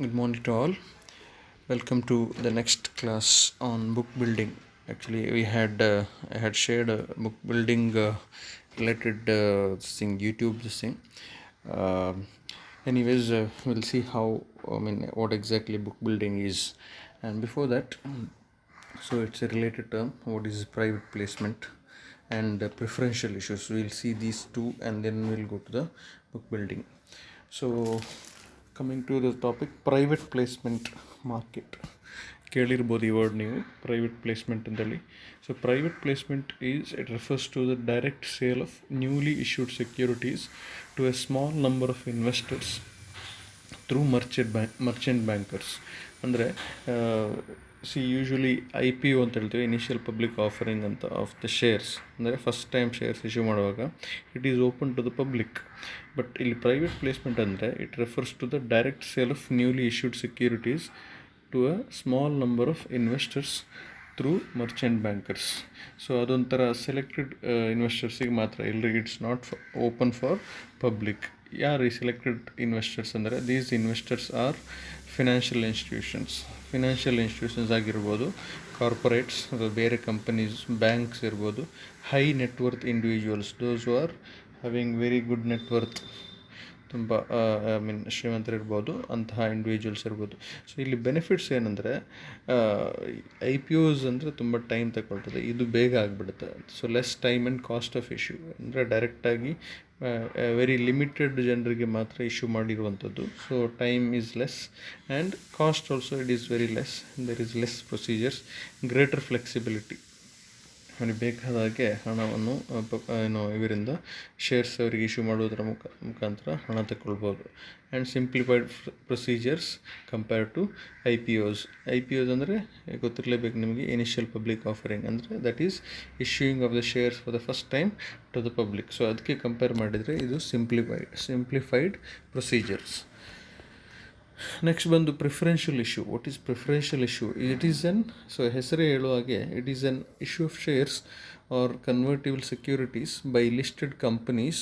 Good morning to all. Welcome to the next class on book building. Actually, I had shared a book building related YouTube this thing. Anyways, we'll see what exactly book building is. And before that, so it's a related term. What is private placement and preferential issues? We'll see these two, and then we'll go to the book building. So coming to the topic private placement market. ಕೇಳಿರ್ಬೋದು ಈ word ನೀವು, private placement ಅಂತೇಳಿ. So private placement it refers to the direct sale of newly issued securities to a small number of investors through merchant bankers. ಅಂದರೆ usually IPO ಅಂತ ಹೇಳ್ತೀವಿ, initial public offering ಅಂತ, of the shares. ಅಂದರೆ first time shares issue ಮಾಡುವಾಗ it is open to the public. But ಇಲ್ಲಿ private placement ಅಂದರೆ it refers to the direct sale of newly issued securities to a small number of investors through merchant bankers. So ಅದೊಂಥರ selected ಇನ್ವೆಸ್ಟರ್ಸಿಗೆ ಮಾತ್ರ, ಎಲ್ರಿಗೆ it's not open for public. ಯಾರು ಈ selected investors ಅಂದರೆ, these investors are financial institutions ಆಗಿರ್ಬೋದು, corporates ಅಥವಾ ಬೇರೆ ಕಂಪನೀಸ್, ಬ್ಯಾಂಕ್ಸ್ ಇರ್ಬೋದು, high net worth individuals, those who are having very good net worth, ತುಂಬ ಶ್ರೀಮಂತರಿರ್ಬೋದು, ಅಂತಹ ಇಂಡಿವಿಜುವಲ್ಸ್ ಇರ್ಬೋದು. ಸೊ ಇಲ್ಲಿ ಬೆನಿಫಿಟ್ಸ್ ಏನಂದರೆ, IPOs ಅಂದರೆ ತುಂಬ ಟೈಮ್ ತಗೊಳ್ತದೆ, ಇದು ಬೇಗ ಆಗಿಬಿಡುತ್ತೆ. So less time and cost of issue. ಅಂದರೆ ಡೈರೆಕ್ಟಾಗಿ ವೆರಿ ಲಿಮಿಟೆಡ್ ಜನರಿಗೆ ಮಾತ್ರ ಇಶ್ಯೂ ಮಾಡಿರುವಂಥದ್ದು. So time is less and cost also it is very less. There is less procedures, greater flexibility. ಅವನಿಗೆ ಬೇಕಾದಾಗೆ ಹಣವನ್ನು ಇವರಿಂದ ಶೇರ್ಸ್ ಅವರಿಗೆ ಇಶ್ಯೂ ಮಾಡುವುದರ ಮುಖಾಂತರ ಹಣ ತಗೊಳ್ಬೋದು. And simplified procedures compare to IPOs ಅಂದರೆ ಗೊತ್ತಿರಲೇಬೇಕು ನಿಮಗೆ, ಇನಿಷಿಯಲ್ ಪಬ್ಲಿಕ್ ಆಫರಿಂಗ್ ಅಂದರೆ that is issuing of the shares for the first time to the public. So ಅದಕ್ಕೆ ಕಂಪೇರ್ ಮಾಡಿದರೆ ಇದು ಸಿಂಪ್ಲಿಫೈಡ್ ಪ್ರೊಸೀಜರ್ಸ್. ನೆಕ್ಸ್ಟ್ ಬಂದು preferential issue. What is preferential issue? It is ಹೆಸರೇ ಹೇಳುವ ಹಾಗೆ, it is an issue of shares or convertible securities by listed companies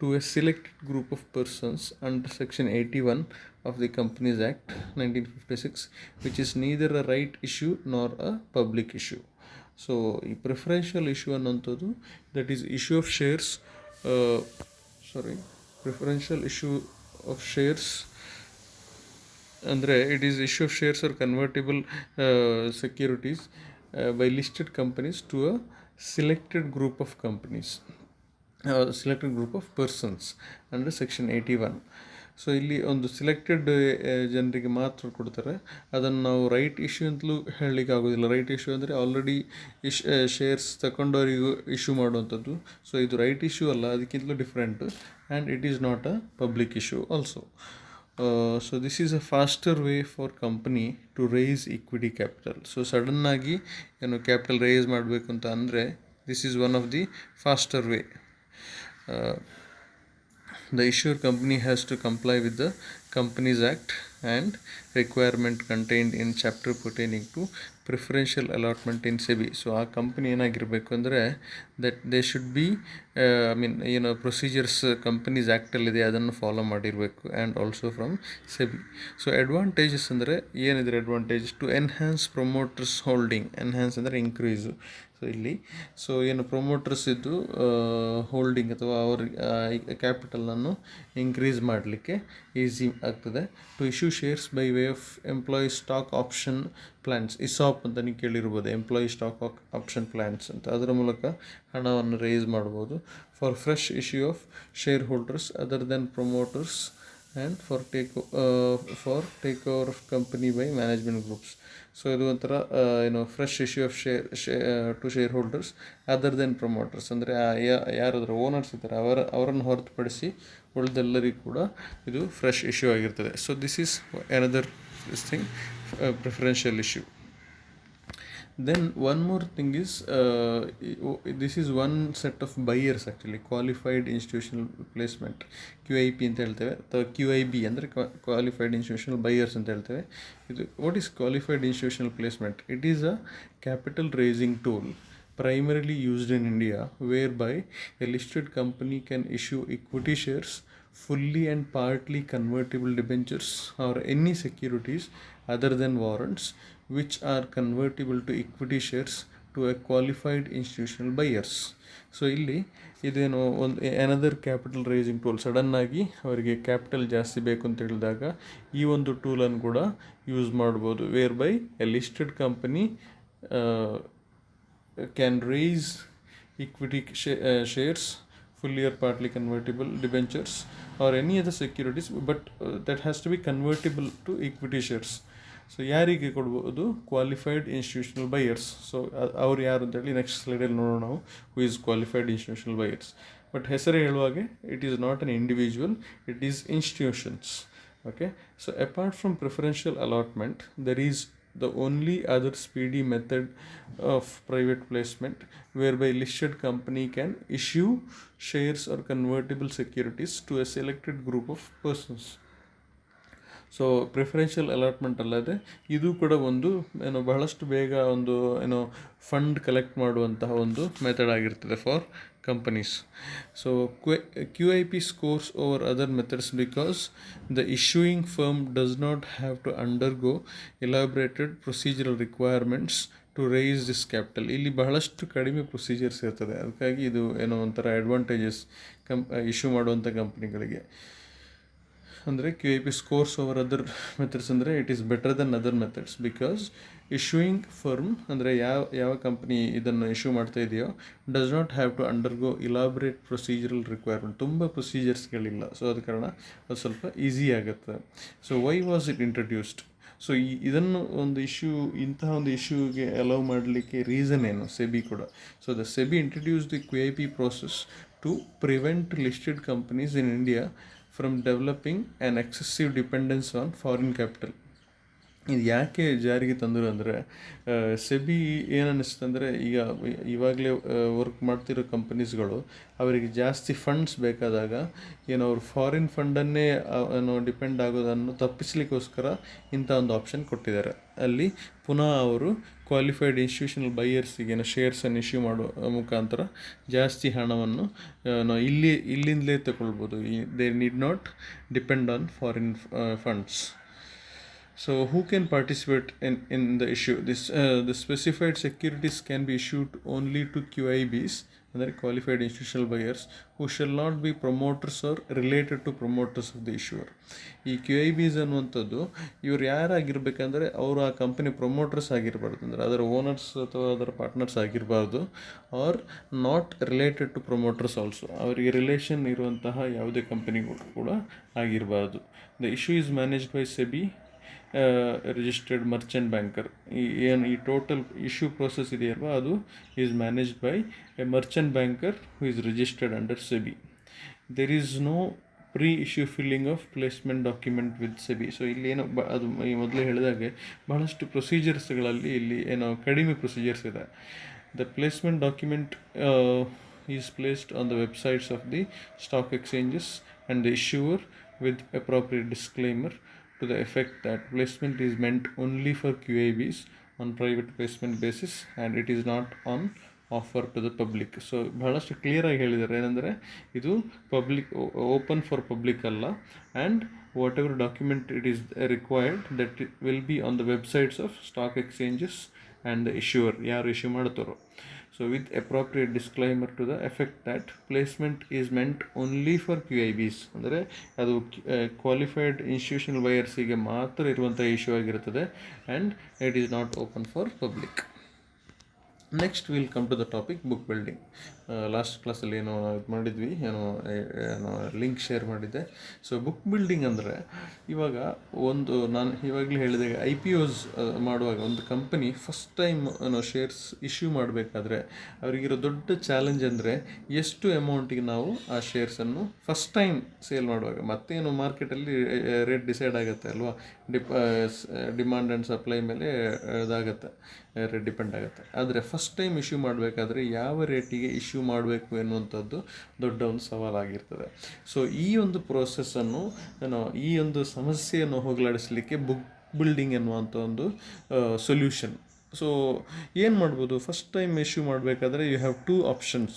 to a selected group of persons under Section 81 of the Companies Act 1956, which is neither a right issue nor a public issue. So ಈ preferential issue ಅನ್ನೋಂಥದ್ದು, that is issue of shares preferential issue of shares ಅಂದರೆ it is issue of shares or convertible securities by listed companies to a selected group of companies, selected group of persons under Section 81. So ಇಲ್ಲಿ ಒಂದು selected ಜನರಿಗೆ ಮಾತ್ರ ಕೊಡ್ತಾರೆ. ಅದನ್ನು ನಾವು right issue ಅಂತಲೂ ಹೇಳಲಿಕ್ಕೆ ಆಗೋದಿಲ್ಲ. ರೈಟ್ ಇಶ್ಯೂ ಅಂದರೆ ಆಲ್ರೆಡಿ ಶೇರ್ಸ್ ತಗೊಂಡವರಿಗೂ ಇಶ್ಯೂ ಮಾಡುವಂಥದ್ದು. ಸೊ ಇದು ರೈಟ್ ಇಶ್ಯೂ ಅಲ್ಲ, ಅದಕ್ಕಿಂತಲೂ different. And it is not a public issue also. So this is a faster way for company to raise equity capital. So ಸಡನ್ನಾಗಿ ಕ್ಯಾಪಿಟಲ್ ರೇಸ್ ಮಾಡಬೇಕು ಅಂತ ಅಂದರೆ this is one of the faster way. The issuer company has to comply with the Companies Act and requirement contained in chapter pertaining to preferential allotment in SEBI. So ಆ company ಏನಾಗಿರಬೇಕು ಅಂದರೆ that they should be procedures companies ಆ್ಯಕ್ಟಲ್ಲಿದೆ, ಅದನ್ನು follow ಮಾಡಿರಬೇಕು. And also from SEBI. So advantages ಅಂದರೆ ಏನಿದೆ? Advantages to enhance promoters holding. Enhance ಅಂದರೆ increase. So ಇಲ್ಲಿ ಪ್ರೊಮೋಟರ್ಸ್ ಇದ್ದು ಹೋಲ್ಡಿಂಗ್ ಅಥವಾ ಅವ್ರ ಕ್ಯಾಪಿಟಲನ್ನು ಇನ್ಕ್ರೀಸ್ ಮಾಡಲಿಕ್ಕೆ ಈಸಿ ಆಗ್ತದೆ. To issue shares by way of employee stock option plans, ISOP ಅಂತ ನೀವು ಕೇಳಿರ್ಬೋದು, ಎಂಪ್ಲಾಯಿ ಸ್ಟಾಕ್ ಆಪ್ಷನ್ ಪ್ಲ್ಯಾನ್ಸ್ ಅಂತ. ಅದರ ಮೂಲಕ ಹಣವನ್ನು ರೇಸ್ ಮಾಡ್ಬೋದು. For fresh issue of shareholders other then promoters and for take over of company by management groups. So ಇದು ಒಂಥರ fresh issue of to shareholders other then promoters. ಅಂದರೆ ಯಾರಾದರೂ owners ಇದ್ದಾರೆ ಅವರನ್ನು ಹೊರತುಪಡಿಸಿ ಉಳಿದೆಲ್ಲರಿಗೂ ಕೂಡ ಇದು ಫ್ರೆಶ್ ಇಶ್ಯೂ ಆಗಿರ್ತದೆ. So this is another thing, preferential issue. Then one more thing is, this is one set of buyers actually, qualified institutional placement, QIP ಅಂತ ಹೇಳ್ತೇವೆ, ಅಥವಾ QIB ಅಂದರೆ ಕ್ವಾಲಿಫೈಡ್ ಇನ್ಸ್ಟಿಟ್ಯೂಷನಲ್ ಬೈಯರ್ಸ್ ಅಂತ ಹೇಳ್ತೇವೆ. ಇದು what is qualified institutional placement? It is a capital raising tool primarily used in India, whereby a listed company can issue equity shares fully and partly convertible debentures or any securities other than warrants which are convertible to equity shares to a qualified institutional buyers. So ಇಲ್ಲಿ ಇದೇನು ಒಂದು another capital rising tool. ಸಡನ್ನಾಗಿ ಅವರಿಗೆ capital ಜಾಸ್ತಿ ಬೇಕು ಅಂತ ಹೇಳಿದಾಗ ಈ ಒಂದು ಟೂಲನ್ನು ಕೂಡ ಯೂಸ್ ಮಾಡ್ಬೋದು. Whereby a listed company can raise equity shares, fully or partly convertible debentures or any other securities, but that has to be convertible to equity shares. So ಯಾರಿಗೆ ಕೊಡ್ಬೋದು? Qualified institutional buyers. ಸೊ ಅವ್ರು ಯಾರು ಅಂತೇಳಿ next ಸ್ಲೈಡಲ್ಲಿ ನೋಡೋಣ ನಾವು, who is qualified institutional buyers. But ಹೆಸರೇ ಹೇಳುವಾಗೆ it is not an individual, it is institutions. Okay, so apart from preferential allotment there is the only other speedy method of private placement whereby listed company can issue shares or convertible securities to a selected group of persons. So preferential allotment ಅಲ್ಲದೆ ಇದು ಕೂಡ ಒಂದು ಬಹಳಷ್ಟು ಬೇಗ ಒಂದು fund collect ಮಾಡುವಂತಹ ಒಂದು method ಆಗಿರ್ತದೆ for companies. So QIP scores over other methods because the issuing firm does not have to undergo elaborated procedural requirements to raise this capital. ಇಲ್ಲಿ ಬಹಳಷ್ಟು ಕಡಿಮೆ ಪ್ರೊಸೀಜರ್ಸ್ ಇರ್ತದೆ, ಅದಕ್ಕಾಗಿ ಇದು ಒಂಥರ ಅಡ್ವಾಂಟೇಜಸ್ ಇಶ್ಯೂ ಮಾಡುವಂಥ ಕಂಪ್ನಿಗಳಿಗೆ. ಅಂದರೆ QIP scores over other methods ಅಂದರೆ it is better than other methods because issuing firm ಅಂದರೆ ಯಾವ ಕಂಪ್ನಿ ಇದನ್ನು ಇಶ್ಯೂ ಮಾಡ್ತಾ ಇದೆಯೋ does not have to undergo elaborate procedural requirement, ತುಂಬ ಪ್ರೊಸೀಜರ್ಸ್ಗಳಿಲ್ಲ. ಸೊ ಅದ ಕಾರಣ ಅದು ಸ್ವಲ್ಪ ಈಸಿ ಆಗುತ್ತೆ. So why was it introduced? So ಇದನ್ನು ಒಂದು ಇಂತಹ ಒಂದು ಇಶ್ಯೂಗೆ ಅಲೌ ಮಾಡಲಿಕ್ಕೆ ರೀಸನ್ ಏನು? ಸೆಬಿ ಕೂಡ. So the SEBI introduce the QIP process to prevent listed companies in India from developing an excessive dependence on foreign capital. ಇದು ಯಾಕೆ ಜಾರಿಗೆ ತಂದರು ಅಂದರೆ, ಸೆಬಿ ಏನನ್ನಿಸ್ತಂದರೆ ಇವಾಗಲೇ ವರ್ಕ್ ಮಾಡ್ತಿರೋ ಕಂಪನೀಸ್ಗಳು ಅವರಿಗೆ ಜಾಸ್ತಿ ಫಂಡ್ಸ್ ಬೇಕಾದಾಗ ಅವ್ರು ಫಾರಿನ್ ಫಂಡನ್ನೇ ಡಿಪೆಂಡ್ ಆಗೋದನ್ನು ತಪ್ಪಿಸ್ಲಿಕ್ಕೋಸ್ಕರ ಇಂಥ ಒಂದು ಆಪ್ಷನ್ ಕೊಟ್ಟಿದ್ದಾರೆ. ಅಲ್ಲಿ ಪುನಃ ಅವರು ಕ್ವಾಲಿಫೈಡ್ ಇನ್ಸ್ಟಿಟ್ಯೂಷನಲ್ ಬೈಯರ್ಸಿಗೆ ಶೇರ್ಸನ್ನು ಇಶ್ಯೂ ಮಾಡೋ ಮುಖಾಂತರ ಜಾಸ್ತಿ ಹಣವನ್ನು ಇಲ್ಲಿಂದಲೇ ತಗೊಳ್ಬೋದು. They need not depend on foreign funds. So who can participate in the issue? The specified securities can be issued only to QIBs, ಅಂದರೆ qualified institutional buyers, who shall not be promoters or related to promoters of the issuer. ಈ QIBs ಅನ್ನುವಂಥದ್ದು ಇವ್ರು ಯಾರಾಗಿರ್ಬೇಕಂದ್ರೆ ಅವರು ಆ company promoters ಆಗಿರಬಾರ್ದು, ಅಂದರೆ ಅದರ owners ಅಥವಾ ಅದರ ಪಾರ್ಟ್ನರ್ಸ್ ಆಗಿರಬಾರ್ದು, or not related to promoters also, ಅವರಿಗೆ ರಿಲೇಷನ್ ಇರುವಂತಹ ಯಾವುದೇ ಕಂಪನಿಗಳು ಕೂಡ ಆಗಿರಬಾರ್ದು. The issue is managed by SEBI registered merchant banker. ಈ ಟೋಟಲ್ ಇಶ್ಯೂ ಪ್ರೋಸೆಸ್ ಇದೆಯಲ್ವ, ಅದು is managed by a merchant banker who is registered under SEBI. There is no pre issue filing of placement document with SEBI. So ಇಲ್ಲಿ ಅದು ಈ ಮೊದಲೇ ಹೇಳಿದಾಗೆ ಬಹಳಷ್ಟು ಪ್ರೊಸೀಜರ್ಸ್ಗಳಲ್ಲಿ ಇಲ್ಲಿ ಕಡಿಮೆ ಪ್ರೊಸೀಜರ್ಸ್ ಇದೆ. The placement document is placed on the websites of the stock exchanges and the issuer with appropriate disclaimer to the effect that placement is meant only for QIBs on private placement basis and it is not on offer to the public. So ಬಹಳಷ್ಟು ಕ್ಲಿಯರಾಗಿ ಹೇಳಿದ್ದಾರೆ ಏನಂದರೆ ಇದು open for public ಅಲ್ಲ, and whatever document it is required that will be on the websites of stock exchanges and the issuer, ಯಾರು issue ಮಾಡ್ತಾರೋ. So with appropriate disclaimer to the effect that placement is meant only for QIBs, ಅಂದರೆ ಅದು qualified institutional ಬೈಯರ್ಸಿಗೆ ಮಾತ್ರ ಇರುವಂಥ issue ಆಗಿರುತ್ತದೆ, and it is not open for public. Next will come to the topic book building. Last ಕ್ಲಾಸಲ್ಲಿ ಇದು ಮಾಡಿದ್ವಿ, link share ಮಾಡಿದ್ದೆ. So book building ಅಂದರೆ ಇವಾಗ ನಾನು ಇವಾಗಲೇ ಹೇಳಿದಾಗ IPOs ಮಾಡುವಾಗ ಒಂದು company first time shares issue ಮಾಡಬೇಕಾದ್ರೆ ಅವರಿಗಿರೋ ದೊಡ್ಡ ಚಾಲೆಂಜ್ ಅಂದರೆ ಎಷ್ಟು ಅಮೌಂಟಿಗೆ ನಾವು ಆ ಶೇರ್ಸನ್ನು ಫಸ್ಟ್ ಟೈಮ್ ಸೇಲ್ ಮಾಡುವಾಗ, ಮತ್ತೇನು ಮಾರ್ಕೆಟಲ್ಲಿ ರೇಟ್ ಡಿಸೈಡ್ ಆಗುತ್ತೆ ಅಲ್ವಾ, ಡಿಮಾಂಡ್ ಆ್ಯಂಡ್ ಸಪ್ಲೈ ಮೇಲೆ ಇದಾಗತ್ತೆ, ರೇಟ್ ಡಿಪೆಂಡ್ ಆಗುತ್ತೆ. ಆದರೆ ಫಸ್ಟ್ ಟೈಮ್ ಇಶ್ಯೂ ಮಾಡಬೇಕಾದ್ರೆ ಯಾವ ರೇಟಿಗೆ ಇಶ್ಯೂ ಮಾಡಬೇಕು ಎನ್ನುವಂಥದ್ದು ದೊಡ್ಡ ಒಂದು ಸವಾಲಾಗಿರ್ತದೆ. ಸೊ ಈ ಒಂದು ಪ್ರೋಸೆಸ್ಸನ್ನು ಈ ಒಂದು ಸಮಸ್ಯೆಯನ್ನು ಹೋಗಲಾಡಿಸಲಿಕ್ಕೆ ಬುಕ್ ಬಿಲ್ಡಿಂಗ್ ಎನ್ನುವಂಥ ಒಂದು ಸೊಲ್ಯೂಷನ್ ಸೊ ಏನು ಮಾಡ್ಬೋದು, ಫಸ್ಟ್ ಟೈಮ್ ಇಶ್ಯೂ ಮಾಡಬೇಕಾದ್ರೆ ಯು ಹ್ಯಾವ್ ಟೂ ಆಪ್ಷನ್ಸ್.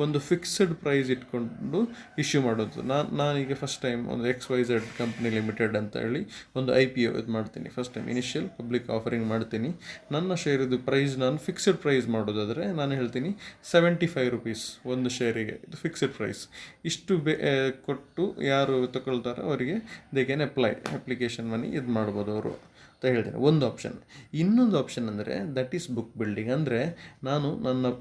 ಒಂದು ಫಿಕ್ಸ್ಡ್ ಪ್ರೈಸ್ ಇಟ್ಕೊಂಡು ಇಶ್ಯೂ ಮಾಡೋದು. ನಾನೀಗ ಫಸ್ಟ್ ಟೈಮ್ ಒಂದು XYZ ಕಂಪ್ನಿ ಲಿಮಿಟೆಡ್ ಅಂತ ಹೇಳಿ ಒಂದು IPO ಇದು ಮಾಡ್ತೀನಿ. First time initial public offering ಮಾಡ್ತೀನಿ. ನನ್ನ ಶೇರಿದು ಪ್ರೈಸ್ ನಾನು ಫಿಕ್ಸ್ಡ್ ಪ್ರೈಸ್ ಮಾಡೋದಾದರೆ ನಾನು ಹೇಳ್ತೀನಿ ₹75 ಒಂದು ಶೇರಿಗೆ, ಇದು ಫಿಕ್ಸ್ಡ್ ಪ್ರೈಸ್. ಇಷ್ಟು ಕೊಟ್ಟು ಯಾರು ತಗೊಳ್ತಾರೋ ಅವರಿಗೆ ದೇ ಕ್ಯಾನ್ ಅಪ್ಲಿಕೇಶನ್ ಮನಿ ಇದು ಮಾಡ್ಬೋದು ಅವರು ಅಂತ ಹೇಳ್ತೇನೆ. ಒಂದು ಆಪ್ಷನ್. ಇನ್ನೊಂದು ಆಪ್ಷನ್ ಅಂದರೆ ದಟ್ ಈಸ್ ಬುಕ್ ಬಿಲ್ಡಿಂಗ್. ಅಂದರೆ ನಾನು ನನ್ನ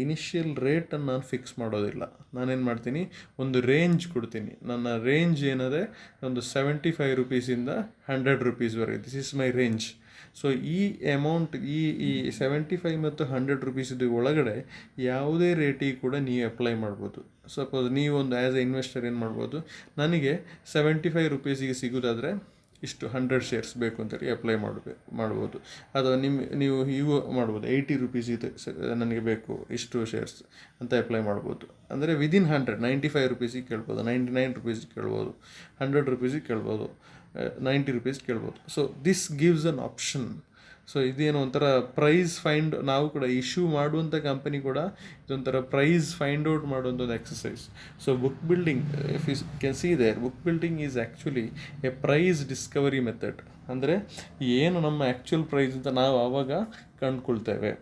ಇನಿಷಿಯಲ್ ರೇಟನ್ನು ನಾನು ಫಿಕ್ಸ್ ಮಾಡೋದಿಲ್ಲ. ನಾನೇನು ಮಾಡ್ತೀನಿ, ಒಂದು ರೇಂಜ್ ಕೊಡ್ತೀನಿ. ನನ್ನ ರೇಂಜ್ ಏನಂದರೆ ಒಂದು ₹75 ₹100ವರೆಗೆ. This is my range. So ಈ ಅಮೌಂಟ್ ಈ 75 ಮತ್ತು ₹100 ಒಳಗಡೆ ಯಾವುದೇ ರೇಟಿಗೆ ಕೂಡ ನೀವು ಅಪ್ಲೈ ಮಾಡ್ಬೋದು. ಸಪೋಸ್ ನೀವು ಒಂದು ಆ್ಯಸ್ ಎ ಇನ್ವೆಸ್ಟರ್ ಏನು ಮಾಡ್ಬೋದು, ನನಗೆ ₹75 ಸಿಗೋದಾದರೆ ಇಷ್ಟು 100 ಶೇರ್ಸ್ ಬೇಕು ಅಂತೇಳಿ ಅಪ್ಲೈ ಮಾಡ್ಬೋದು. ಅಥವಾ ನೀವು ಇವು ಮಾಡ್ಬೋದು, ₹80 ನನಗೆ ಬೇಕು ಇಷ್ಟು ಶೇರ್ಸ್ ಅಂತ ಅಪ್ಲೈ ಮಾಡ್ಬೋದು. ಅಂದರೆ ವಿದಿನ್ 100, ₹95 ಕೇಳ್ಬೋದು, ₹99 ಕೇಳ್ಬೋದು, ₹100 ಕೇಳ್ಬೋದು, ₹90 ಕೇಳ್ಬೋದು. So this gives an option. So ಇದೇನು ಒಂಥರ ಪ್ರೈಸ್ ಫೈಂಡ್, ನಾವು ಕೂಡ ಇಶ್ಯೂ ಮಾಡುವಂಥ ಕಂಪನಿ ಕೂಡ ಇದೊಂಥರ ಪ್ರೈಸ್ ಫೈಂಡ್ ಔಟ್ ಮಾಡುವಂಥ ಒಂದು exercise. So book building, if you can see there, book building is actually a price discovery method. ಅಂದರೆ ಏನು ನಮ್ಮ ಆ್ಯಕ್ಚುಯಲ್ ಪ್ರೈಸ್ ಅಂತ ನಾವು ಆವಾಗ ಕಂಡುಕೊಳ್ತೇವೆ.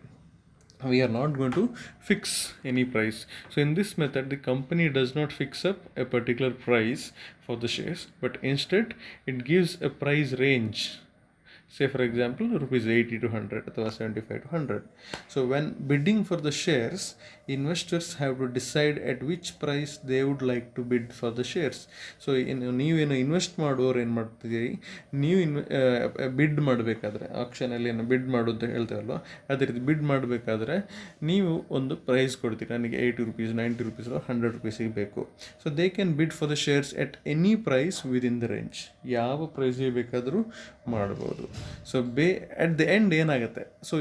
We are not going to fix any price. So in this method, the company does not fix up a particular price for the shares, but instead it gives a price range. Say for example ₹80 to 100 ಅಥವಾ 75 to 100. So when bidding for the shares, investors have to decide at which price they would like to bid for the shares. So ನೀವೇನು invest ಮಾಡೋರು ಏನು ಮಾಡ್ತಿದ್ದೀರಿ, ನೀವು ಬಿಡ್ ಮಾಡಬೇಕಾದ್ರೆ ಆಕ್ಷನಲ್ಲಿ ಏನು ಬಿಡ್ ಮಾಡು ಅಂತ ಹೇಳ್ತೇವಲ್ವ, ಅದೇ ರೀತಿ ಬಿಡ್ ಮಾಡಬೇಕಾದ್ರೆ ನೀವು ಒಂದು ಪ್ರೈಸ್ ಕೊಡ್ತೀರಿ. ನನಗೆ ₹80 ₹90 ₹100 ಬೇಕು. So they can bid for the shares at any price within the range. ಯಾವ ಪ್ರೈಸಿಗೆ ಬೇಕಾದರೂ ಮಾಡ್ಬೋದು. ಸೊ ಅಟ್ ದ ಎಂಡ್ ಏನಾಗುತ್ತೆ, ಸೊ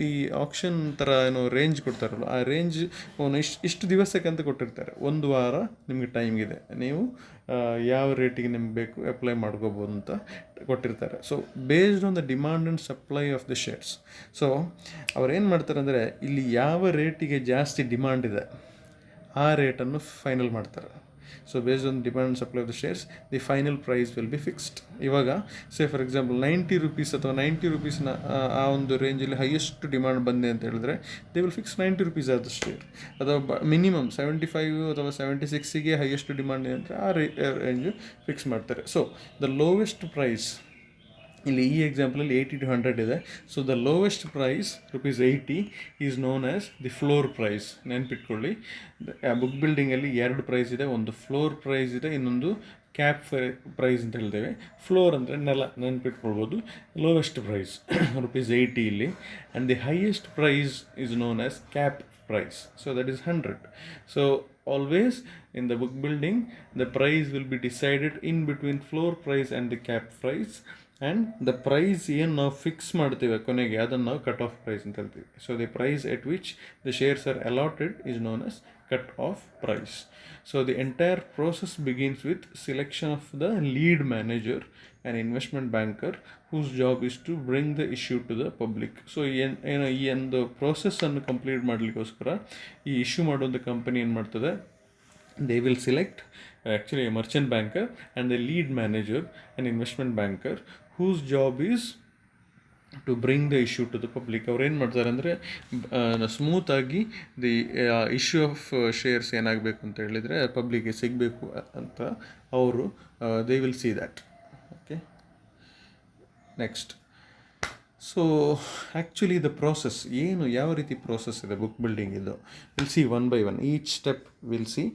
ಈ ಆಕ್ಷನ್ ಥರ ಏನೋ ರೇಂಜ್ ಕೊಡ್ತಾರಲ್ಲ, ಆ ರೇಂಜ್ ಇಷ್ಟು ದಿವಸಕ್ಕೆ ಅಂತ ಕೊಟ್ಟಿರ್ತಾರೆ. ಒಂದು ವಾರ ನಿಮಗೆ ಟೈಮ್ ಇದೆ, ನೀವು ಯಾವ ರೇಟಿಗೆ ನಿಮ್ಗೆ ಬೇಕು ಅಪ್ಲೈ ಮಾಡ್ಕೋಬೋದು ಅಂತ ಕೊಟ್ಟಿರ್ತಾರೆ. So based on the demand and supply of the shares. So ಅವ್ರು ಏನು ಮಾಡ್ತಾರೆ ಅಂದರೆ, ಇಲ್ಲಿ ಯಾವ ರೇಟಿಗೆ ಜಾಸ್ತಿ ಡಿಮಾಂಡ್ ಇದೆ ಆ ರೇಟನ್ನು ಫೈನಲ್ ಮಾಡ್ತಾರೆ. So based on demand and supply of the shares, the final price will be fixed. ಇವಾಗ ಸೇ ಫಾರ್ ಎಕ್ಸಾಂಪಲ್ ₹90 ಅಥವಾ ₹90 ಆ ಒಂದು ರೇಂಜಲ್ಲಿ ಹೈಯೆಸ್ಟ್ ಡಿಮಾಂಡ್ ಬಂದೆ ಅಂತ ಹೇಳಿದ್ರೆ, ದೇ ವಿಲ್ ಫಿಕ್ಸ್ ₹90 ಆದ ಶೇರ್. ಅಥವಾ ಮಿನಿಮಮ್ 75 ಅಥವಾ 76ಗೆ ಹೈಯೆಸ್ಟ್ ಡಿಮಾಂಡ್ ಇದೆ ಅಂದರೆ ಆ ರೇಂಜು ಫಿಕ್ಸ್ ಮಾಡ್ತಾರೆ. ಸೊ ದ ಲೋವೆಸ್ಟ್ ಪ್ರೈಸ್, ಇಲ್ಲಿ ಈ ಎಕ್ಸಾಂಪಲಲ್ಲಿ 80 to 100 ಇದೆ. So the lowest price ₹80 is known as the floor price. ನೆನ್ಪಿಟ್ಕೊಳ್ಳಿ, ಬುಕ್ ಬಿಲ್ಡಿಂಗಲ್ಲಿ 2 ಪ್ರೈಸ್ ಇದೆ, ಒಂದು ಫ್ಲೋರ್ ಪ್ರೈಸ್ ಇದೆ, ಇನ್ನೊಂದು ಕ್ಯಾಪ್ ಪ್ರೈಸ್ ಅಂತ ಹೇಳ್ತೇವೆ. ಫ್ಲೋರ್ ಅಂದರೆ ನೆಲ, ನೆನ್ಪಿಟ್ಕೊಳ್ಬೋದು. ಲೋವೆಸ್ಟ್ ಪ್ರೈಸ್ ₹80 ಇಲ್ಲಿ, and the highest price is known as cap price. So that is 100. So always in the book building, the price will be decided in between floor price and the cap price, and the price ಏನು ನಾವು fix ಮಾಡ್ತೇವೆ ಕೊನೆಗೆ ಅದನ್ನು ನಾವು cut off price ಅಂತ ಹೇಳ್ತೀವಿ. So the price at which the shares are allotted is known as cut off price. So the entire process begins with selection of the lead manager, an investment banker whose job is to bring the issue to the public. So ಈ ಒಂದು ಪ್ರೋಸೆಸ್ಸನ್ನು complete ಮಾಡಲಿಕ್ಕೋಸ್ಕರ ಈ issue ಮಾಡುವಂಥ company ಏನು ಮಾಡ್ತದೆ, they will select actually a merchant banker and the lead manager, an investment banker whose job is to bring the issue to the public. ಅವ್ರು ಏನು ಮಾಡ್ತಾರೆ ಅಂದರೆ, ಸ್ಮೂತಾಗಿ ದಿ ಇಶ್ಯೂ ಆಫ್ ಶೇರ್ಸ್ ಏನಾಗಬೇಕು ಅಂತ ಹೇಳಿದರೆ ಪಬ್ಲಿಕ್ಗೆ ಸಿಗಬೇಕು ಅಂತ ಅವರು they will see that. Okay, next. So actually the process ಏನು, ಯಾವ ರೀತಿ ಪ್ರೋಸೆಸ್ ಇದೆ ಬುಕ್ ಬಿಲ್ಡಿಂಗ್ ಇದು, will see one by one, each step will see.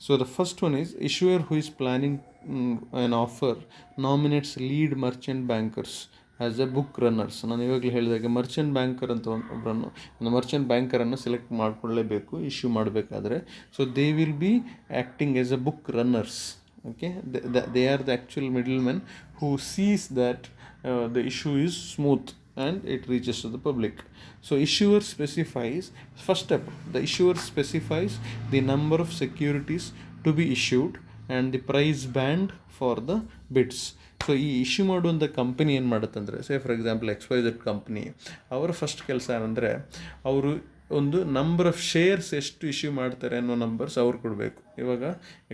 So the first one is issuer who is planning an offer nominates lead merchant bankers as a book runners. ನಾನು ಇವಾಗಲೇ ಹೇಳಿದಾಗೆ merchant banker ಅಂತ ಒಂದು merchant ಬ್ಯಾಂಕರನ್ನು select ಮಾಡಿಕೊಳ್ಳೇಬೇಕು issue ಮಾಡಬೇಕಾದ್ರೆ. So they will be acting as A book runners. Okay, they are the actual middle men who sees that the issue is smooth and it reaches to the public. So issuer specifies, first step, the issuer specifies the number of securities to be issued and the price band for the bids. So ಈ issue ಮಾಡುವಂಥ company ಏನು ಮಾಡುತ್ತಂದರೆ, say for example XYZ company, ಅವರ first ಕೆಲಸ ಏನಂದರೆ ಅವರು ಒಂದು number of shares ಎಷ್ಟು ಇಶ್ಯೂ ಮಾಡ್ತಾರೆ ಅನ್ನೋ ನಂಬರ್ಸ್ ಅವ್ರು ಕೊಡಬೇಕು. ಇವಾಗ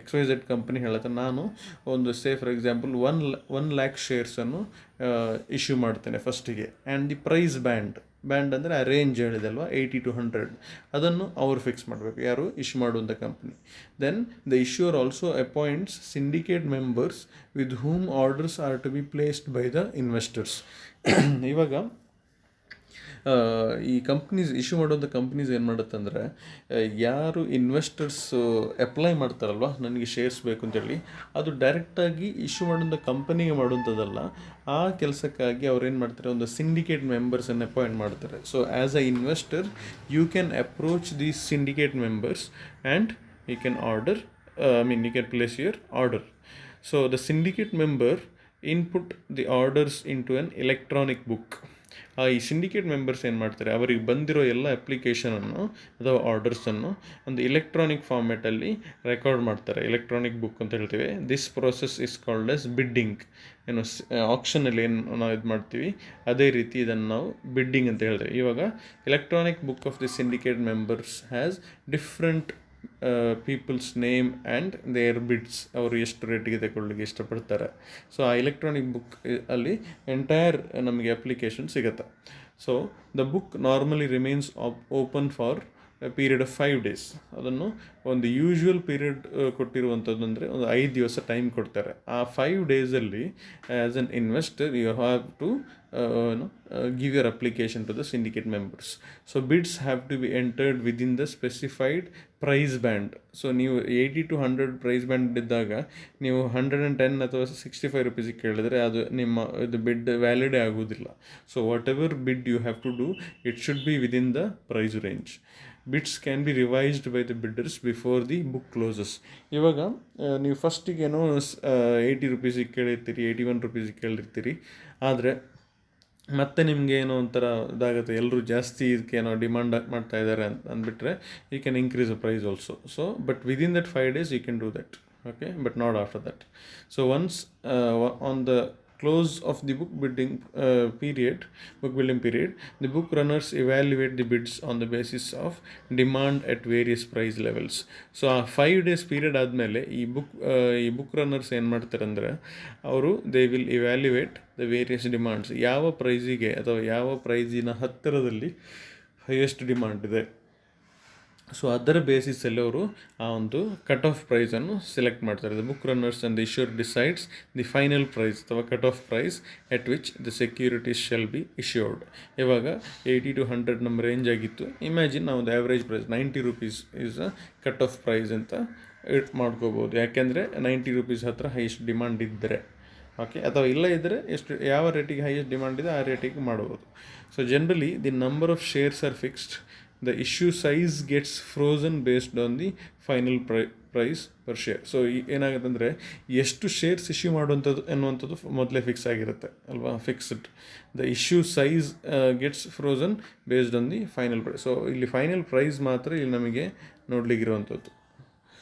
XYZ ಕಂಪ್ನಿ ಹೇಳುತ್ತೆ, ನಾನು ಒಂದು ಸೇ ಫಾರ್ ಎಕ್ಸಾಂಪಲ್ 1 lakh ಶೇರ್ಸನ್ನು ಇಶ್ಯೂ ಮಾಡ್ತೇನೆ ಫಸ್ಟಿಗೆ. ಆ್ಯಂಡ್ ದಿ ಪ್ರೈಸ್ ಬ್ಯಾಂಡ್ ಅಂದರೆ ಆ ರೇಂಜ್ ಹೇಳಿದಲ್ವ 80 to 100, ಅದನ್ನು ಅವರು ಫಿಕ್ಸ್ ಮಾಡಬೇಕು, ಯಾರು ಇಶ್ಯೂ ಮಾಡುವಂಥ company. Then the issuer also appoints syndicate members with whom orders are to be placed by the investors. ಇವಾಗ ಈ ಕಂಪ್ನೀಸ್ ಇಶ್ಯೂ ಮಾಡುವಂಥ ಕಂಪ್ನೀಸ್ ಏನು ಮಾಡುತ್ತಂದರೆ, ಯಾರು ಇನ್ವೆಸ್ಟರ್ಸು ಅಪ್ಲೈ ಮಾಡ್ತಾರಲ್ವ ನನಗೆ ಶೇರ್ಸ್ ಬೇಕು ಅಂತೇಳಿ, ಅದು ಡೈರೆಕ್ಟಾಗಿ ಇಶ್ಯೂ ಮಾಡುವಂಥ ಕಂಪನಿಗೆ ಮಾಡುವಂಥದ್ದಲ್ಲ. ಆ ಕೆಲಸಕ್ಕಾಗಿ ಅವ್ರು ಏನು ಮಾಡ್ತಾರೆ, ಒಂದು ಸಿಂಡಿಕೇಟ್ ಮೆಂಬರ್ಸನ್ನು ಅಪಾಯಿಂಟ್ ಮಾಡ್ತಾರೆ. So as a investor you can approach these syndicate members and you can order, you can place your order. So the syndicate member input the orders into an electronic book. ಈ syndicate members ಏನು ಮಾಡ್ತಾರೆ, ಅವರಿಗೆ ಬಂದಿರೋ ಎಲ್ಲ ಅಪ್ಲಿಕೇಶನನ್ನು ಅಥವಾ ಆರ್ಡರ್ಸನ್ನು ಒಂದು ಇಲೆಕ್ಟ್ರಾನಿಕ್ ಫಾರ್ಮ್ಯಾಟಲ್ಲಿ ರೆಕಾರ್ಡ್ ಮಾಡ್ತಾರೆ, ಎಲೆಕ್ಟ್ರಾನಿಕ್ ಬುಕ್ ಅಂತ ಹೇಳ್ತೀವಿ. This process is called as bidding. ಏನು ಆಕ್ಷನಲ್ಲಿ ಏನು ನಾವು ಇದು ಮಾಡ್ತೀವಿ, ಅದೇ ರೀತಿ ಇದನ್ನು ನಾವು ಬಿಡ್ಡಿಂಗ್ ಅಂತ ಹೇಳ್ತೇವೆ. ಇವಾಗ electronic book of the syndicate members has different peoples name and their bids, ಅವರು ಎಷ್ಟು ರೇಟಿಗೆ ತಗೊಳ್ಳಿಕ್ಕೆ ಇಷ್ಟಪಡ್ತಾರೆ. ಸೊ ಆ ಎಲೆಕ್ಟ್ರಾನಿಕ್ ಬುಕ್ ಅಲ್ಲಿ ಎಂಟೈರ್ ನಮಗೆ ಅಪ್ಲಿಕೇಶನ್ ಸಿಗುತ್ತೆ. So the book normally remains open for period of 5 days. ಅದನ್ನು ಒಂದು ಯೂಶ್ವಲ್ ಪೀರಿಯಡ್ ಕೊಟ್ಟಿರುವಂಥದ್ದು ಅಂದರೆ ಒಂದು 5 ದಿವಸ ಟೈಮ್ ಕೊಡ್ತಾರೆ. ಆ 5 daysಲ್ಲಿ as an investor you have to give your application to the syndicate members. So bids have to be entered within the specified price band. So ನೀವು 80 to 100 ಪ್ರೈಸ್ ಬ್ಯಾಂಡ್ ಇದ್ದಾಗ ನೀವು 110 ಅಥವಾ 65 rupees ಕೇಳಿದ್ರೆ ಅದು ನಿಮ್ಮ ಇದು ಬಿಡ್ ವ್ಯಾಲಿಡೇ ಆಗೋದಿಲ್ಲ. So whatever bid you have to do, it should be within the price range. Bids can be revised by the bidders before the book closes. ಇವಾಗ ನೀವು ಫಸ್ಟಿಗೇನೋ 80 rupees ಕೇಳಿರ್ತೀರಿ, 81 rupees ಕೇಳಿರ್ತೀರಿ, ಆದರೆ ಮತ್ತೆ ನಿಮಗೆ ಏನೋ ಒಂಥರ ಇದಾಗುತ್ತೆ, ಎಲ್ಲರೂ ಜಾಸ್ತಿ ಇದಕ್ಕೇನೋ ಡಿಮಾಂಡ್ ಮಾಡ್ತಾ ಇದ್ದಾರೆ ಅಂದ್ಬಿಟ್ರೆ you can increase the price also. So but within that 5 days you can do that, okay, but not after that. So once on the close of the book building period, the book runners evaluate the bids on the basis of demand at various price levels. So ಆ 5 days period ಆದಮೇಲೆ ಈ book runners ಏನು ಮಾಡ್ತಾರೆ ಅಂದರೆ, ಅವರು they will evaluate the various demands, ಯಾವ ಪ್ರೈಸಿಗೆ ಅಥವಾ ಯಾವ ಪ್ರೈಸಿನ ಹತ್ತಿರದಲ್ಲಿ ಹೈಯೆಸ್ಟ್ ಡಿಮಾಂಡ್ ಇದೆ. ಸೊ ಅದರ ಬೇಸಿಸಲ್ಲಿ ಅವರು ಆ ಒಂದು ಕಟ್ ಆಫ್ ಪ್ರೈಸನ್ನು ಸೆಲೆಕ್ಟ್ ಮಾಡ್ತಾರೆ. The book runners and the issuer decides the final price ಅಥವಾ cut off price at which the securities shall be issued. ಇವಾಗ 80 to 100 ನಮ್ಮ ರೇಂಜ್ ಆಗಿತ್ತು. ಇಮ್ಯಾಜಿನ್ ನಾವು ಒಂದು average price 90 rupees is a cut off price ಅಂತ ಮಾಡ್ಕೋಬೋದು. ಯಾಕೆಂದರೆ 90 rupees ಹತ್ರ ಹೈಯೆಸ್ಟ್ ಡಿಮಾಂಡ್ ಇದ್ದರೆ, ಓಕೆ, ಅಥವಾ ಇಲ್ಲ ಇದ್ದರೆ ಯಾವ ರೇಟಿಗೆ ಹೈಯೆಸ್ಟ್ ಡಿಮಾಂಡ್ ಇದೆ ಆ ರೇಟಿಗೆ ಮಾಡ್ಬೋದು. So generally the number of shares are fixed. The issue size gets frozen based on the final price per share. So ಏನಾಗುತ್ತೆ ಅಂದರೆ, ಎಷ್ಟು ಶೇರ್ಸ್ ಇಶ್ಯೂ ಮಾಡುವಂಥದ್ದು ಅನ್ನುವಂಥದ್ದು ಮೊದಲೇ ಫಿಕ್ಸ್ ಆಗಿರುತ್ತೆ ಅಲ್ವಾ, fixed. The issue size gets frozen based on the final price. So ಇಲ್ಲಿ final price ಮಾತ್ರ ಇಲ್ಲಿ ನಮಗೆ ನೋಡಲಿಕ್ಕಿರುವಂಥದ್ದು.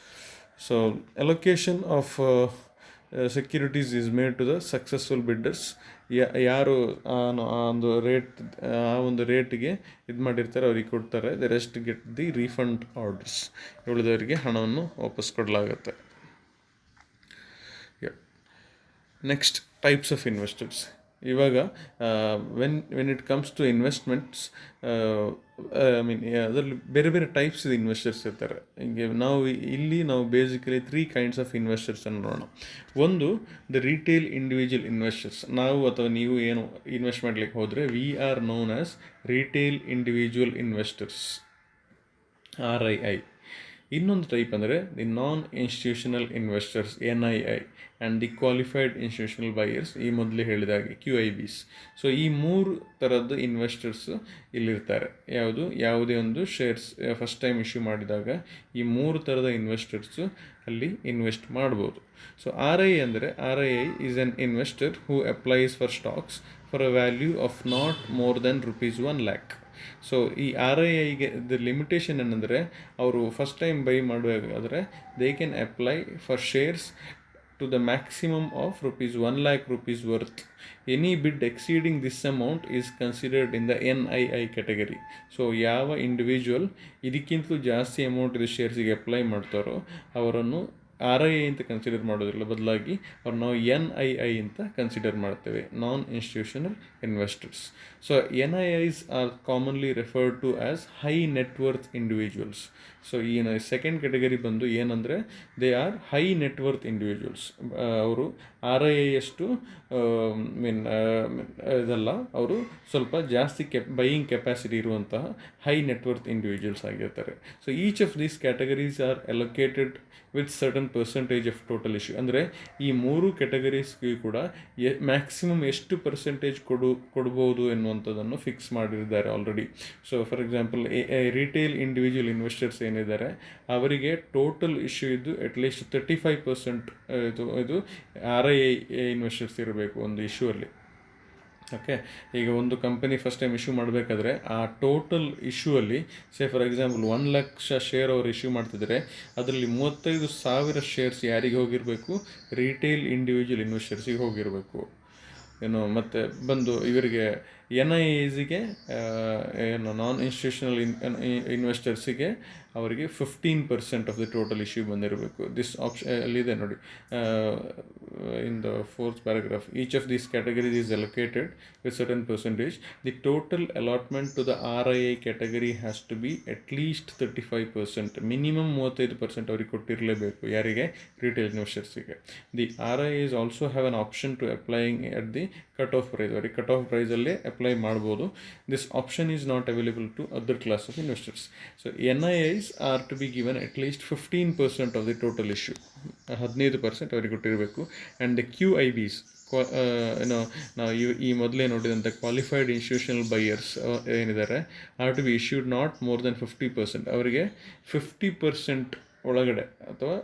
So allocation of securities is made to the successful bidders. ಯಾರು ಆ ಒಂದು ರೇಟಿಗೆ ಇದು ಮಾಡಿರ್ತಾರೆ ಅವ್ರಿಗೆ ಕೊಡ್ತಾರೆ. The rest get the refund orders. ಉಳಿದವರಿಗೆ ಹಣವನ್ನು ವಾಪಸ್ ಕೊಡಲಾಗುತ್ತೆ. Next types of investors. ಇವಾಗ when it comes to investments, ಅದರಲ್ಲಿ ಬೇರೆ ಬೇರೆ ಟೈಪ್ಸ್ ಇನ್ವೆಸ್ಟರ್ಸ್ ಇರ್ತಾರೆ. ಹೀಗೆ ನಾವು ಬೇಸಿಕಲಿ 3 kinds ಆಫ್ ಇನ್ವೆಸ್ಟರ್ಸ್ ಅನ್ನು ನೋಡೋಣ. ಒಂದು, ದ ರಿಟೇಲ್ ಇಂಡಿವಿಜುವಲ್ ಇನ್ವೆಸ್ಟರ್ಸ್. ನಾವು ಅಥವಾ ನೀವು ಏನು ಇನ್ವೆಸ್ಟ್ ಮಾಡಲಿಕ್ಕೆ ಹೋದರೆ we are known as retail individual investors, RII. ಇನ್ನೊಂದು ಟೈಪ್ ಅಂದರೆ the non institutional investors, NII, and the qualified institutional buyers, ಈ ಮೊದಲೇ ಹೇಳಿದಾಗೆ QIBs. ಸೊ ಈ 3 ಥರದ್ದು ಇನ್ವೆಸ್ಟರ್ಸ್ ಇಲ್ಲಿರ್ತಾರೆ. ಯಾವುದೇ ಒಂದು ಶೇರ್ಸ್ ಫಸ್ಟ್ ಟೈಮ್ ಇಶ್ಯೂ ಮಾಡಿದಾಗ ಈ 3 ಥರದ ಇನ್ವೆಸ್ಟರ್ಸು ಅಲ್ಲಿ ಇನ್ವೆಸ್ಟ್ ಮಾಡ್ಬೋದು. So RII is on investor who applies for stocks for a value of not more then ₹1 lakh. So ಈ RIIಗೆ ದ ಲಿಮಿಟೇಷನ್ ಏನಂದರೆ, ಅವರು ಫಸ್ಟ್ ಟೈಮ್ ಬೈ ಮಾಡಬೇಕಾದ್ರೆ they can apply for shares to the maximum of rupees 1 lakh rupees worth. Any bid exceeding this amount is considered in the NII category. So ಯಾವ individual ಇದಕ್ಕಿಂತಲೂ ಜಾಸ್ತಿ amount ಇದು ಶೇರ್ಸಿಗೆ apply ಮಾಡ್ತಾರೋ ಅವರನ್ನು RII ಅಂತ consider ಮಾಡೋದಿಲ್ಲ, ಬದಲಾಗಿ ಅವ್ರು ನಾವು NII ಅಂತ ಕನ್ಸಿಡರ್ ಮಾಡ್ತೇವೆ, non institutional investors. So NIIs are commonly referred to as high net worth individuals. So ಈ ಸೆಕೆಂಡ್ ಕೆಟಗರಿ ಬಂದು ಏನಂದರೆ they are high net worth individuals. ಅವರು RII ಅಷ್ಟು ಇದಲ್ಲ, ಅವರು ಸ್ವಲ್ಪ ಜಾಸ್ತಿ ಬೈಯಿಂಗ್ ಕೆಪಾಸಿಟಿ ಇರುವಂತಹ ಹೈ ನೆಟ್ವರ್ತ್ ಇಂಡಿವಿಜುವಲ್ಸ್ ಆಗಿರ್ತಾರೆ. So each of these categories are allocated with certain percentage of total issue. ಅಂದರೆ ಈ ಮೂರು ಕೆಟಗರೀಸ್ಗೂ ಕೂಡ ಮ್ಯಾಕ್ಸಿಮಮ್ ಎಷ್ಟು ಪರ್ಸೆಂಟೇಜ್ ಕೊಡ್ಬೋದು ಎನ್ನುವಂಥದ್ದನ್ನು ಫಿಕ್ಸ್ ಮಾಡಿದ್ದಾರೆ already. So for example retail individual investors ಏನಿದ್ದಾರೆ ಅವರಿಗೆ ಟೋಟಲ್ ಇಶ್ಯೂ ಇದ್ದು ಅಟ್ಲೀಸ್ಟ್ 35% ಇದು RII ಇನ್ವೆಸ್ಟರ್ಸ್ ಇರಬೇಕು ಒಂದು ಇಶ್ಯೂ ಅಲ್ಲಿ. ಓಕೆ, ಈಗ ಒಂದು ಕಂಪನಿ ಫಸ್ಟ್ ಟೈಮ್ ಇಶ್ಯೂ ಮಾಡಬೇಕಾದ್ರೆ ಆ ಟೋಟಲ್ ಇಶ್ಯೂ ಅಲ್ಲಿ ಫಾರ್ ಎಕ್ಸಾಂಪಲ್ 1 ಲಕ್ಷ ಶೇರ್ ಅವರು ಇಶ್ಯೂ ಮಾಡ್ತಿದ್ರೆ ಅದರಲ್ಲಿ 35,000 ಶೇರ್ಸ್ ಯಾರಿಗೆ ಹೋಗಿರಬೇಕು? Retail individual ಇನ್ವೆಸ್ಟರ್ಸಿಗೆ ಹೋಗಿರಬೇಕು. ಏನು ಮತ್ತು ಬಂದು ಇವರಿಗೆ NIIಸ್ಗೆ ಏನು ನಾನ್ ಇನ್ಸ್ಟಿಟ್ಯೂಷನಲ್ ಇನ್ವೆಸ್ಟರ್ಸಿಗೆ ಅವರಿಗೆ 15% ಆಫ್ ದಿ ಟೋಟಲ್ ಇಶ್ಯೂ ಬಂದಿರಬೇಕು. ದಿಸ್ ಆಪ್ಷನ್ ಅಲ್ಲಿದೆ ನೋಡಿ, in the 4th paragraph, each of these categories is allocated with certain percentage. The total allotment to the RII category has to be at least 35%. Minimum 35% ಅವ್ರಿಗೆ ಕೊಟ್ಟಿರಲೇಬೇಕು. ಯಾರಿಗೆ? Retail ಇನ್ವೆಸ್ಟರ್ಸಿಗೆ. The RII is also have an option to applying at the cut off price. ಅವರಿಗೆ cut off ಪ್ರೈಸಲ್ಲೇ apply ಮಾಡ್ಬೋದು. This option is not available to other class of investors. So NIIs are to be given at least 15% of the total issue. 15% ಅವರಿಗೆ ಕೊಟ್ಟಿರಬೇಕು. And the QIBs ಏನೋ ನಾವು ಈ ಮೊದಲೇ ನೋಡಿದಂಥ qualified institutional buyers ಏನಿದ್ದಾರೆ are to be issued not more then 50%. ಅವರಿಗೆ 50% ಒಳಗಡೆ ಅಥವಾ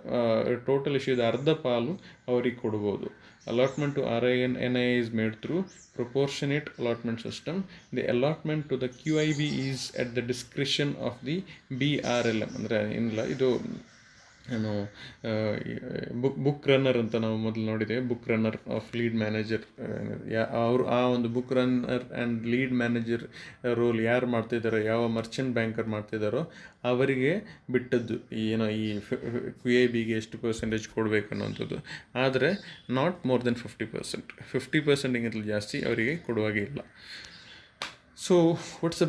ಟೋಟಲ್ ಇಶ್ಯೂದ ಅರ್ಧ ಪಾಲು ಅವ್ರಿಗೆ ಕೊಡ್ಬೋದು. Allotment to RII and NII is made through proportionate allotment system. The allotment to the QIB is at the discretion of the BRLM. ಅಂದರೆ ಏನಿಲ್ಲ, ಇದು ಏನು ಬುಕ್ ರನ್ನರ್ ಅಂತ ನಾವು ಮೊದಲು ನೋಡಿದ್ದೇವೆ. Book runner of lead manager, ಅವರು ಆ ಒಂದು book runner and lead manager role ಯಾರು ಮಾಡ್ತಿದ್ದಾರೋ, ಯಾವ ಮರ್ಚೆಂಟ್ ಬ್ಯಾಂಕರ್ ಮಾಡ್ತಿದ್ದಾರೋ ಅವರಿಗೆ ಬಿಟ್ಟದ್ದು ಏನೋ ಈ QIBಗೆ ಎಷ್ಟು ಪರ್ಸೆಂಟೇಜ್ ಕೊಡಬೇಕು ಅನ್ನೋಂಥದ್ದು. ಆದರೆ ನಾಟ್ ಮೋರ್ ದೆನ್ 50%. 50%ಗಿಂತಲೂ ಜಾಸ್ತಿ ಅವರಿಗೆ ಕೊಡುವಾಗೆ ಇಲ್ಲ. So what's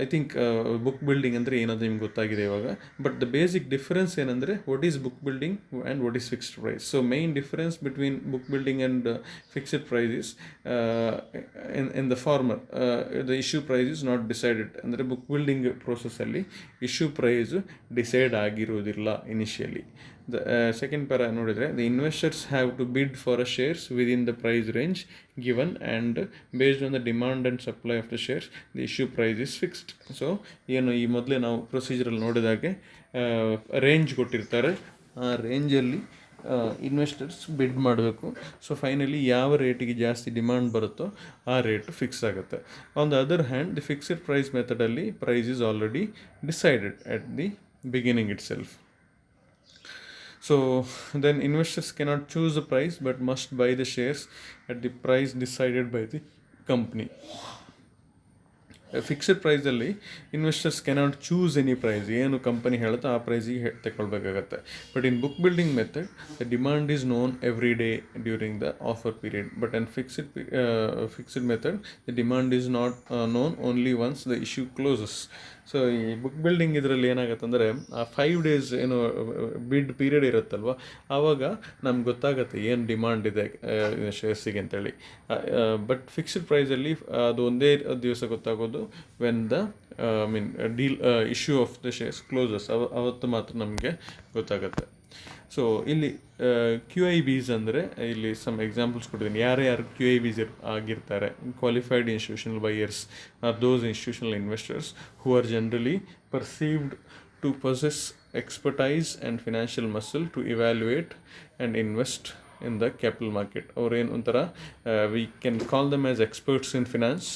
I think book building ಅಂದರೆ ಏನಂತ ನಿಮ್ಗೆ ಗೊತ್ತಾಗಿದೆ ಇವಾಗ. ಬಟ್ ದ ಬೇಸಿಕ್ ಡಿಫರೆನ್ಸ್ ಏನಂದರೆ what is book building and what is fixed price. So main difference between book building and fixed price is in the former the issue price is not decided. ಅಂದರೆ book building ಪ್ರೋಸೆಸ್ಸಲ್ಲಿ issue price decide ಆಗಿರೋದಿಲ್ಲ initially. The second para ನೋಡಿದರೆ the investors have to bid for a shares within the price range given and based on the demand and supply of the shares the issue price is fixed. So ಏನು ಈ ಮೊದಲೇ ನಾವು ಪ್ರೊಸೀಜರಲ್ಲಿ ನೋಡಿದಾಗೆ range ಕೊಟ್ಟಿರ್ತಾರೆ, ಆ ರೇಂಜಲ್ಲಿ investors ಬಿಡ್ ಮಾಡಬೇಕು. So finally ಯಾವ ರೇಟಿಗೆ ಜಾಸ್ತಿ ಡಿಮಾಂಡ್ ಬರುತ್ತೋ ಆ ರೇಟು ಫಿಕ್ಸ್ ಆಗುತ್ತೆ. On the other hand the fixed price ಮೆಥಡಲ್ಲಿ price is already decided at the beginning itself. So then investors cannot choose the price but must buy the shares at the price decided by the company. Fixed ಪ್ರೈಸಲ್ಲಿ investors cannot choose any price. ಏನು company ಹೇಳುತ್ತೋ ಆ ಪ್ರೈಸಿಗೆ ತಗೊಳ್ಬೇಕಾಗತ್ತೆ. But in book building method the demand is known every day during the offer period. But in fixed method the demand is not known only once the issue closes. So ಈ book building ಇದರಲ್ಲಿ ಏನಾಗುತ್ತೆ ಅಂದರೆ ಆ 5 days ಏನು ಬಿಡ್ period ಇರುತ್ತಲ್ವ ಆವಾಗ ನಮ್ಗೆ ಗೊತ್ತಾಗುತ್ತೆ ಏನು ಡಿಮಾಂಡ್ ಇದೆ ಶೇರ್ಸಿಗೆ ಅಂತೇಳಿ. ಬಟ್ ಫಿಕ್ಸ್ಡ್ ಪ್ರೈಸಲ್ಲಿ ಅದು ಒಂದೇ ದಿವಸ ಗೊತ್ತಾಗೋದು when the deal issue of the shares closes, ಅವತ್ತು ಮಾತ್ರ ನಮಗೆ ಗೊತ್ತಾಗುತ್ತೆ. ಸೊ ಇಲ್ಲಿ QIBs ಅಂದರೆ ಇಲ್ಲಿ ಸಮ್ ಎಕ್ಸಾಂಪಲ್ಸ್ ಕೊಟ್ಟಿದ್ದೀನಿ. ಯಾರ್ಯಾರು QIBs ಆಗಿರ್ತಾರೆ? Qualified institutional buyers are those institutional investors who are generally perceived to possess expertise and financial muscle to evaluate and invest in the capital market. ಅವ್ರೇನು ಒಂಥರ we can call them as experts in finance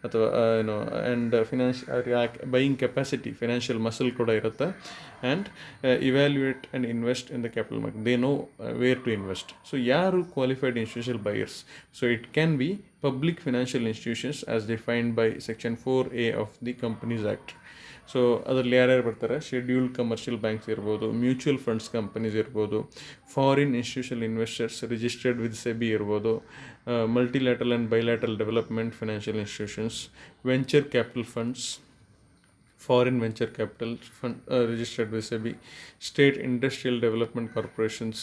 ಅಥವಾ ಏನೋ and buying capacity, financial muscle ಕೂಡ ಇರುತ್ತೆ. And evaluate and invest in the capital market, they know where to invest. So ಯಾರು qualified institutional buyers? So it can B public financial institutions as defined by section 4A of the companies act. So ಅದರಲ್ಲಿ ಯಾರ್ಯಾರು ಬರ್ತಾರೆ? Scheduled commercial banks ಇರ್ಬೋದು, mutual funds companies ಇರ್ಬೋದು, foreign institutional investors registered with SEBI ಇರ್ಬೋದು, multilateral and bilateral development financial institutions, venture capital funds, foreign venture capital fund registered with SEBI, state industrial development corporations,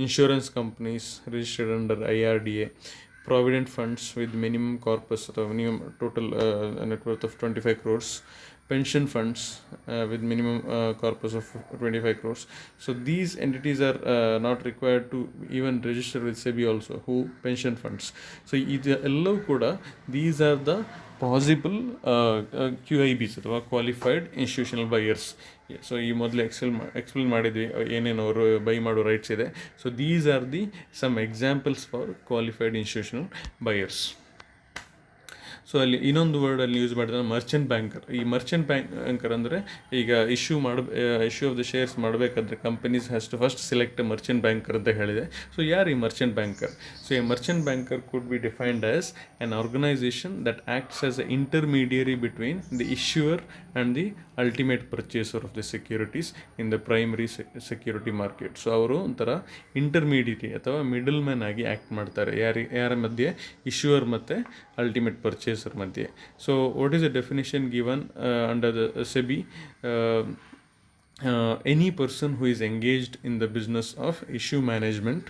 insurance companies registered under IRDA, provident funds with minimum corpus or minimum total net worth of 25 crores, pension funds with minimum corpus of 25 crores. So these entities are not required to even register with SEBI also. Who? Pension funds. So ಎಲ್ಲವೂ ಕೂಡ these are the possible QIBs ಅಥವಾ qualified institutional buyers. So ಈ ಮೊದಲು explain ಮಾಡಿದ್ವಿ ಏನೇನು ಅವರು by ಮಾಡೋ rights ಇದೆ. So these are the some examples for qualified institutional buyers. So ಅಲ್ಲಿ ಇನ್ನೊಂದು ವರ್ಡಲ್ಲಿ ಯೂಸ್ ಮಾಡಿದ್ರೆ ಮರ್ಚೆಂಟ್ ಬ್ಯಾಂಕರ್. ಈ ಮರ್ಚೆಂಟ್ ಬ್ಯಾಂಕರ್ ಅಂದರೆ ಈಗ ಇಶ್ಯೂ ಆಫ್ ದ ಶೇರ್ಸ್ ಮಾಡಬೇಕಾದ್ರೆ companies has to first select a merchant banker ಅಂತ ಹೇಳಿದೆ. ಸೊ ಯಾರು ಈ ಮರ್ಚೆಂಟ್ ಬ್ಯಾಂಕರ್? ಸೊ ಈ merchant banker could be defined as an organisation that acts as a intermediary between the issuer and the ultimate purchaser of the securities in the primary security market. So ಅವರು ಒಂಥರ ಇಂಟರ್ಮೀಡಿಯೇಟಿ ಅಥವಾ middle man ಆಗಿ act ಮಾಡ್ತಾರೆ. ಯಾರ ಮಧ್ಯೆ? ಇಶ್ಯೂಯರ್ ಮತ್ತು ultimate purchaser ಮಧ್ಯೆ. So what is the definition given under the SEBI? Any person who is engaged in the business of issue management,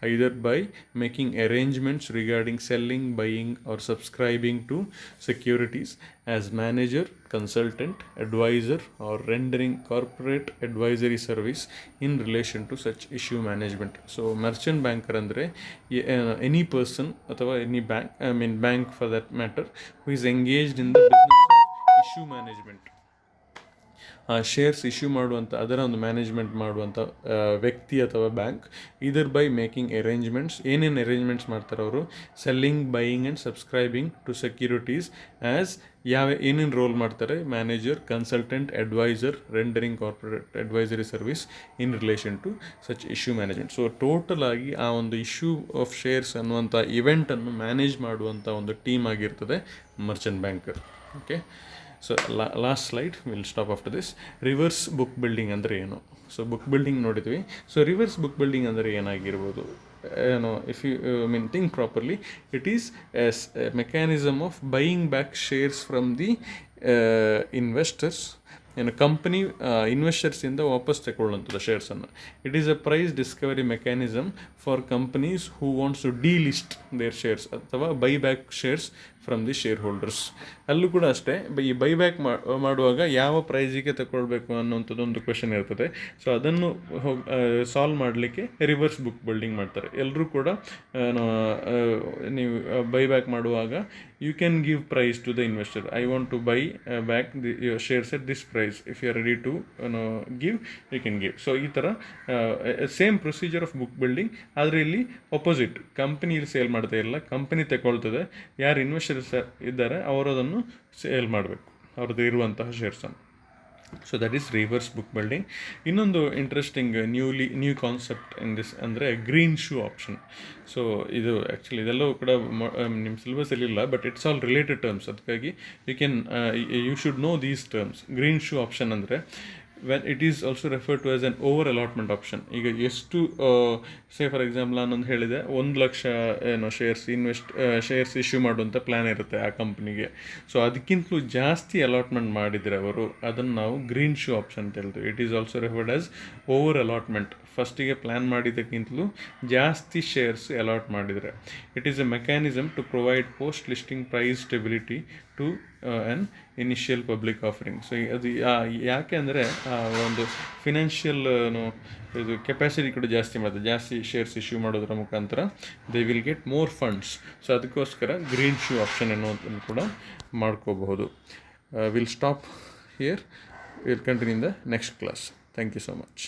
either by making arrangements regarding selling, buying or subscribing to securities as manager, consultant, advisor or rendering corporate advisory service in relation to such issue management. So merchant banker andre any person athava any bank for that matter who is engaged in the business of issue management. Shares issue ಮಾಡುವಂಥ ಅದರ ಒಂದು management ಮಾಡುವಂಥ ವ್ಯಕ್ತಿ ಅಥವಾ bank, either by making arrangements. ಏನೇನು arrangements ಮಾಡ್ತಾರೆ ಅವರು? Selling, buying and subscribing to securities as ಏನೇನು ರೋಲ್ ಮಾಡ್ತಾರೆ? Manager, consultant, adviser, rendering corporate advisory service in relation to such issue management. So total ಆಗಿ ಆ ಒಂದು ಇಶ್ಯೂ ಆಫ್ ಶೇರ್ಸ್ ಅನ್ನುವಂಥ ಇವೆಂಟನ್ನು manage ಮಾಡುವಂಥ ಒಂದು ಟೀಮ್ ಆಗಿರ್ತದೆ merchant banker. Okay, so last slide, will stop after this. Reverse book building ಅಂದರೆ ಏನು? So book building ನೋಡಿದ್ವಿ. ಸೊ ರಿವರ್ಸ್ ಬುಕ್ ಬಿಲ್ಡಿಂಗ್ ಅಂದರೆ ಏನಾಗಿರ್ಬೋದು? If you think properly, it is a mechanism of buying back shares from the investors. Company ಇನ್ವೆಸ್ಟರ್ಸಿಂದ ವಾಪಸ್ ತಗೊಳ್ಳುವಂಥದ್ದು ಶೇರ್ಸನ್ನು. It is a price discovery mechanism for companies who wants to delist their shares ಅಥವಾ buy back shares from the share holders. ಅಲ್ಲೂ ಕೂಡ ಅಷ್ಟೇ, ಈ buyback ಮಾಡುವಾಗ ಯಾವ ಪ್ರೈಸಿಗೆ ತಗೊಳ್ಬೇಕು ಅನ್ನೋಂಥದ್ದೊಂದು ಕ್ವೆಶನ್ ಇರ್ತದೆ. ಸೊ ಅದನ್ನು ಸಾಲ್ವ್ ಮಾಡಲಿಕ್ಕೆ ರಿವರ್ಸ್ ಬುಕ್ ಬಿಲ್ಡಿಂಗ್ ಮಾಡ್ತಾರೆ. ಎಲ್ಲರೂ ಕೂಡ ನೀವು ಬೈಬ್ಯಾಕ್ ಮಾಡುವಾಗ you can give price to the investor. I want to buy back the shares at this price. If you are ready to give, you can give. So ಈ ಥರ same procedure of book building, ಆದರೆ ಇಲ್ಲಿ opposite. Company sale ಮಾಡ್ತಾ ಇಲ್ಲ, company ತಗೊಳ್ತದೆ. ಯಾರು investor ಇದ್ದಾರೆ ಅವರು ಅದನ್ನು ಸೇಲ್ ಮಾಡಬೇಕು, ಅವ್ರದ್ದು ಇರುವಂತಹ ಶೇರ್ಸನ್ನು. So that is reverse book building. ಇನ್ನೊಂದು interesting new concept in this ಅಂದರೆ ಗ್ರೀನ್ ಶೂ ಆಪ್ಷನ್. ಸೊ ಇದು ಆ್ಯಕ್ಚುಲಿ ಇದೆಲ್ಲವೂ ಕೂಡ ನಿಮ್ಮ ಸಿಲೆಬಸಲ್ಲಿ ಇಲ್ಲ, but it's all related terms. ಅದಕ್ಕಾಗಿ you should know these terms. Green shoe option ಅಂದರೆ when it is also referred to as an over allotment option. ಈಗ ಎಷ್ಟು ಸೇ ಫಾರ್ ಎಕ್ಸಾಂಪಲ್ ನಾನೊಂದು ಹೇಳಿದೆ, 1 ಲಕ್ಷ ಶೇರ್ಸ್ ಇಶ್ಯೂ ಮಾಡುವಂಥ ಪ್ಲ್ಯಾನ್ ಇರುತ್ತೆ ಆ ಕಂಪ್ನಿಗೆ. ಸೊ ಅದಕ್ಕಿಂತಲೂ ಜಾಸ್ತಿ ಅಲಾಟ್ಮೆಂಟ್ ಮಾಡಿದರೆ ಅವರು, ಅದನ್ನು ನಾವು ಗ್ರೀನ್ ಶೂ ಆಪ್ಷನ್ ಅಂತ ಹೇಳ್ತೀವಿ. It is also referred as over allotment. ಫಸ್ಟಿಗೆ ಪ್ಲ್ಯಾನ್ ಮಾಡಿದ್ದಕ್ಕಿಂತಲೂ ಜಾಸ್ತಿ ಶೇರ್ಸ್ ಅಲಾಟ್ ಮಾಡಿದರೆ. It is a mechanism to provide post listing price stability to an initial public offering. So ಅದು ಯಾಕೆ ಅಂದರೆ ಒಂದು ಫಿನಾನ್ಷಿಯಲ್ ಇದು ಕೆಪಾಸಿಟಿ ಕೂಡ ಜಾಸ್ತಿ ಮಾಡ್ತದೆ. ಜಾಸ್ತಿ ಶೇರ್ಸ್ ಇಶ್ಯೂ ಮಾಡೋದ್ರ ಮುಖಾಂತರ they will get more funds. So ಅದಕ್ಕೋಸ್ಕರ ಗ್ರೀನ್ ಶೂ ಆಪ್ಷನ್ ಅನ್ನುವಂಥದ್ದು ಕೂಡ ಮಾಡ್ಕೋಬಹುದು. We'll stop here. We'll continue in the next class. Thank you so much.